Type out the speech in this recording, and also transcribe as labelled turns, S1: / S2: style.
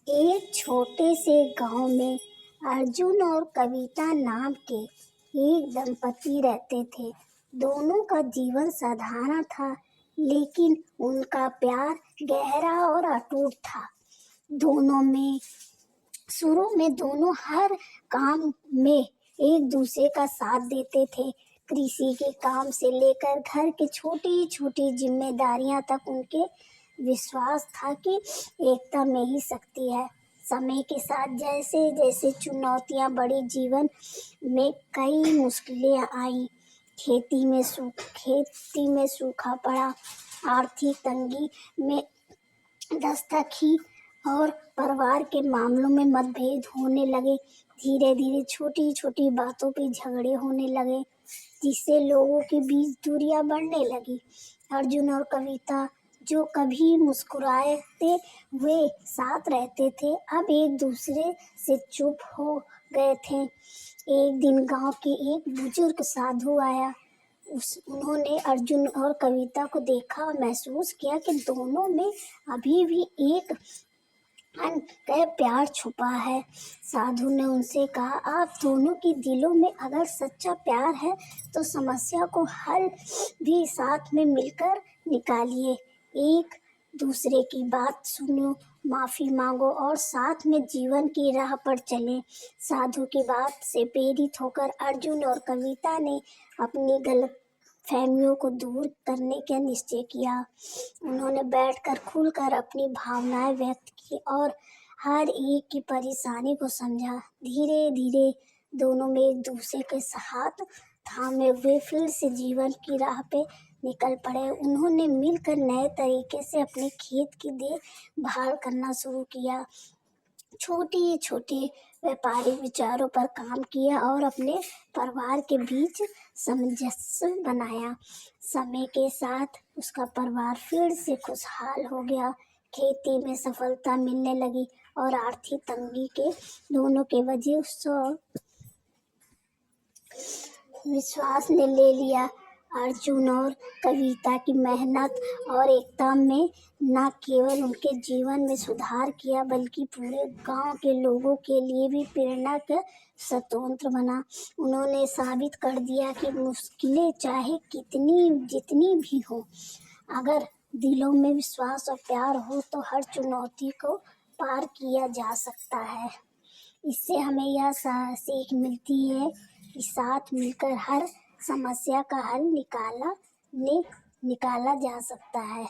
S1: एक छोटे से गांव में अर्जुन और कविता नाम के एक दंपति रहते थे। दोनों का जीवन साधारण था, लेकिन उनका प्यार गहरा और अटूट था। दोनों में शुरू में दोनों हर काम में एक दूसरे का साथ देते थे। कृषि के काम से लेकर घर की छोटी छोटी जिम्मेदारियां तक उनके विश्वास था कि एकता में ही शक्ति है। समय के साथ जैसे जैसे चुनौतियां बढ़ी, जीवन में कई मुश्किलें आई। खेती में सूखा पड़ा, आर्थिक तंगी में दस्तक ही और परिवार के मामलों में मतभेद होने लगे। धीरे धीरे छोटी छोटी बातों पे झगड़े होने लगे, जिससे लोगों के बीच दूरियां बढ़ने लगी। अर्जुन और कविता, जो कभी मुस्कुराते हुए साथ रहते थे, अब एक दूसरे से चुप हो गए थे। एक दिन गांव के एक बुजुर्ग साधु आया। उन्होंने अर्जुन और कविता को देखा और महसूस किया कि दोनों में अभी भी एक अनकह प्यार छुपा है। साधु ने उनसे कहा, आप दोनों के दिलों में अगर सच्चा प्यार है तो समस्या को हल भी साथ में मिलकर निकालिए। एक दूसरे की बात सुनो, माफी मांगो और साथ में जीवन की राह पर चलें। साधु की बात से प्रेरित होकर अर्जुन और कविता ने अपनी गलत फहमियों को दूर करने का निश्चय किया। उन्होंने बैठकर खुलकर अपनी भावनाएं व्यक्त की और हर एक की परेशानी को समझा। धीरे धीरे दोनों में एक दूसरे के हाथ थामे हुए फिर से जीवन की राह पे निकल पड़े। उन्होंने मिलकर नए तरीके से अपने खेत की देखभाल करना शुरू किया, छोटी छोटी व्यापारिक विचारों पर काम किया और अपने परिवार के बीच सामंजस्य बनाया। समय के साथ उसका परिवार फिर से खुशहाल हो गया, खेती में सफलता मिलने लगी और आर्थिक तंगी के दोनों के वजह से विश्वास ने ले लिया। अर्जुन और कविता की मेहनत और एकता में न केवल उनके जीवन में सुधार किया, बल्कि पूरे गांव के लोगों के लिए भी प्रेरणा का स्रोत बना। उन्होंने साबित कर दिया कि मुश्किलें चाहे जितनी भी हो, अगर दिलों में विश्वास और प्यार हो तो हर चुनौती को पार किया जा सकता है। इससे हमें यह सीख मिलती है कि साथ मिलकर हर समस्या का हल निकाला जा सकता है।